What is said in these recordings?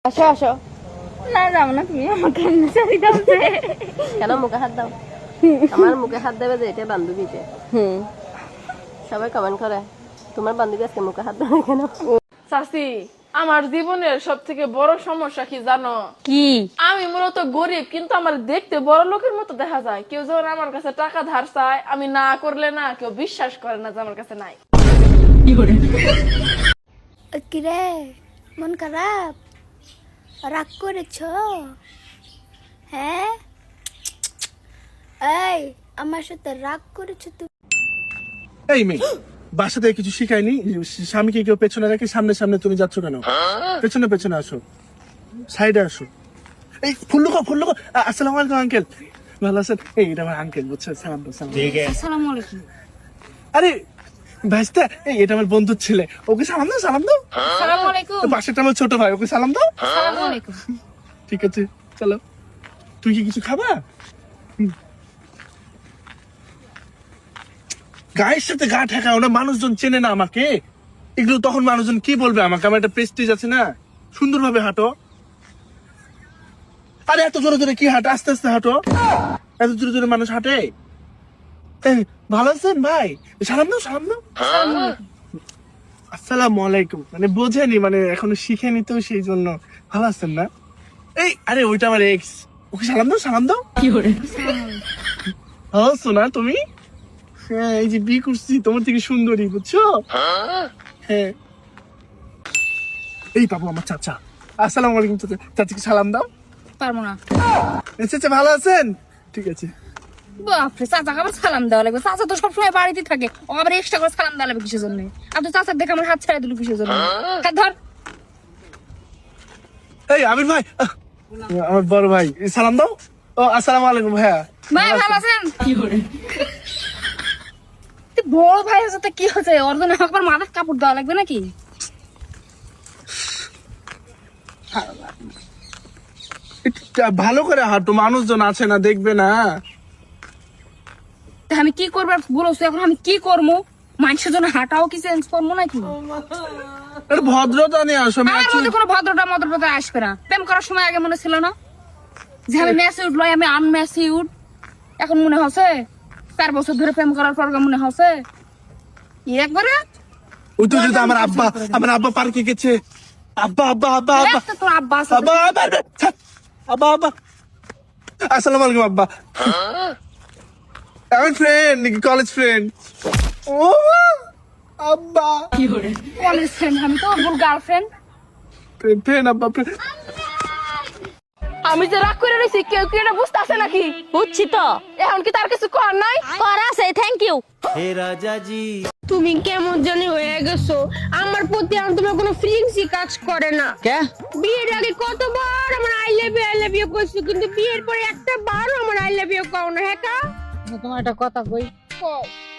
আসো আসো। না যাও না, তুমি আমাকে ছাড়ি দাও। কেন মুখে হাত দাও? আমার মুখে হাত দেবে যে এটা বান্ধবীতে। সবাই কমেন্ট করে তোমার বান্ধবী আজকে মুখে হাত দেবে কেন? চাচি, আমার জীবনের সব থেকে বড় সমস্যা কি জানো? কি? আমি মূলত গরিব, কিন্তু আমার দেখতে বড় লোকের মতো দেখা যায়। কেউ যখন আমার কাছে টাকা ধার চায়, আমি না করলে না কেউ বিশ্বাস করে না যে আমার কাছে নাই। কিরে, মন খারাপ? রাগ করেছ? হ্যাঁ, এই আমার সাথে রাগ করেছ তুমি? এই মেয়ে, বাসা থেকে কিছু শিখায়নি? স্বামীকে কেউ পেছনে রেখে সামনে সামনে তুমি যাচ্ছ কেন? পেছনে পেছনে আসো, সাইডে আসো। এই ফুল্লু আসসালামু আলাইকুম আঙ্কেল, ভালো আছেন? এই এটা আমার আঙ্কেল, বুঝছেন? সালাম দাও, সালাম দাও। আসসালামু আলাইকুম। আরে ভাইস্তা, এই এটা আমার বন্ধুর ছেলে, ওকে সালাম দাও, সালাম দাও। আসসালামু আলাইকুম। পাশেটা আমার ছোট ভাই, ওকে সালাম দাও। আসসালামু আলাইকুম। ঠিক আছে, চলো। তুই কি কিছু খাবা? গায়ের সাথে গা ঠেকাও না, মানুষজন চেনে না আমাকে। এগুলো তখন মানুষজন কি বলবে আমাকে? আমার একটা প্রেস্টিজ আছে না? সুন্দরভাবে হাঁটো। আরে এত জোরে জোরে কি হাঁটো? আস্তে আস্তে হাঁটো। এত জোরে জোরে মানুষ হাঁটে? এই, ভালো আছেন ভাই? সালাম দাও, সালাম দাও। আসসালামু আলাইকুম মানে বোঝেনি, মানে এখনো শিখেনি তো, সেই জন্য। ভালো আছেন না? এই আরে ওইটা আমার এক্স, ওকে সালাম দাও, সালাম দাও। কি করে? ভালো আছো না তুমি? হ্যাঁ, এই যে বিয়ে করছি, তোমার থেকে সুন্দরী, বুঝছো? হ্যাঁ। এই বাবু আমার চাচা। আসসালামু আলাইকুম চাচা, চাচিকে সালাম দাও। পারবো না। চাচা ভালো আছেন? ঠিক আছে। বাপরে, চাচাকে আবার সালাম দেওয়া লাগবে? চাচা তো সবসময় বাড়িতে থাকে, ও আবার এক্সট্রা করে সালাম দেওয়া লাগবে কিসের জন্য? আর তো চাচার দেখে আমার হাত ছাড়া দিল কিসের জন্য? হাত ধর। এই আমির ভাই, আমার বড় ভাই, সালাম দাও। ও আসসালামু আলাইকুম ভাইয়া। ভাই ভালো আছেন? কি করে? বড় ভাই সাথে কি হচ্ছে? ওর জন্য একবার মাথার কাপড় দেওয়া লাগবে নাকি? ভালো করে হাঁটো, মানুষজন আছে না, দেখবে না? তা আমি কি করবো বলছো? এখন আমি কি করবো? মানুষের জন্য হাঁটাও কি চেঞ্জ করবো নাকি? ভদ্রতা নিয়ে আসো। আমার মধ্যে কোনো ভদ্রতা আসবে না। প্রেম করার সময় আগে মনে ছিল না যে আমি ম্যাচিউড লয়, আমি আনম্যাচিউড? এখন মনে হচ্ছে 4 বছর ধরে প্রেম করার পর মনে হচ্ছে একবারে। ওই তো যদি আমার আব্বা পার্কে গেছে। আব্বা তোর আব্বা আছে? আব্বা আসসালামু আলাইকুম আব্বা। আমার ফ্রেন্ড নাকি, কলেজ ফ্রেন্ড। ও আব্বা, কলেজ ফ্রেন্ড? আমি তো ওর গার্লফ্রেন্ড। ফ্রেন্ড আব্বা, ফ্রেন্ড। আমি যে রাগ করে রয়েছি, কেউ কি এটা বুঝতে আসে নাকি? বুঝছি তো। এখন কি তার কিছু কর নাই? করা আছে, থ্যাংক ইউ। তুমি কেমন জানি হয়ে গেছো, আমার প্রতি আর তোমার কোনো ফিলিংসই কাজ করে না। বিয়ের আগে কতবার আমার আই লাভ ইউ কইছো, কিন্তু বিয়ের পরে একটা বারও আমার আই লাভ ইউ কও না। হ্যাঁ কা? তোমার একটা কথা কই,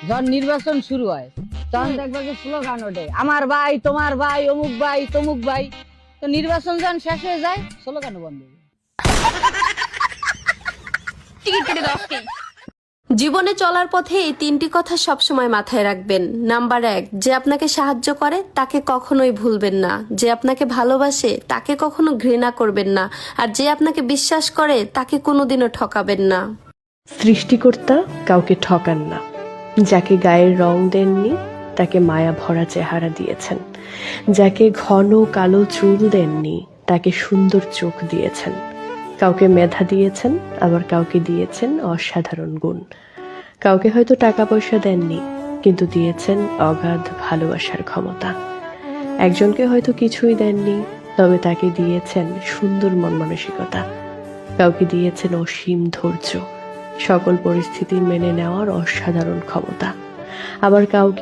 যখন নির্বাচন শুরু হয় তখন দেখবা যে স্লোগান ওঠে, আমার ভাই, তোমার ভাই, অমুক ভাই, তমুক ভাই। তো নির্বাচন যখন শেষ হয়ে যায়, স্লোগান বন্ধ হয়ে যায়। টিকিট কেটে দাও আজকে। জীবনে চলার পথে এই 3টি কথা সবসময় মাথায় রাখবেন। নাম্বার 1, যে আপনাকে সাহায্য করে তাকে কখনোই ভুলবেন না। যে আপনাকে ভালোবাসে তাকে কখনো ঘৃণা করবেন না। আর যে আপনাকে বিশ্বাস করে তাকে কোনোদিনও ঠকাবেন না। সৃষ্টিকর্তা কাউকে ঠকান না। যাকে গায়ের রং দেননি তাকে মায়া ভরা চেহারা দিয়েছেন। যাকে ঘন কালো চুল দেননি তাকে সুন্দর চোখ দিয়েছেন। কাউকে মেধা দিয়েছেন, আবার কাউকে দিয়েছেন অসাধারণ গুণ। কাউকে হয়তো টাকা পয়সা দেননি, কিন্তু দিয়েছেন অগাধ ভালোবাসার ক্ষমতা। একজনকে হয়তো কিছুই দেননি, তবে তাকে দিয়েছেন সুন্দর মন মানসিকতা। কাউকে দিয়েছেন অসীম ধৈর্য, সকল পরিস্থিতি মেনে নেওয়ার অসাধারণ ক্ষমতা। আবার কাউকে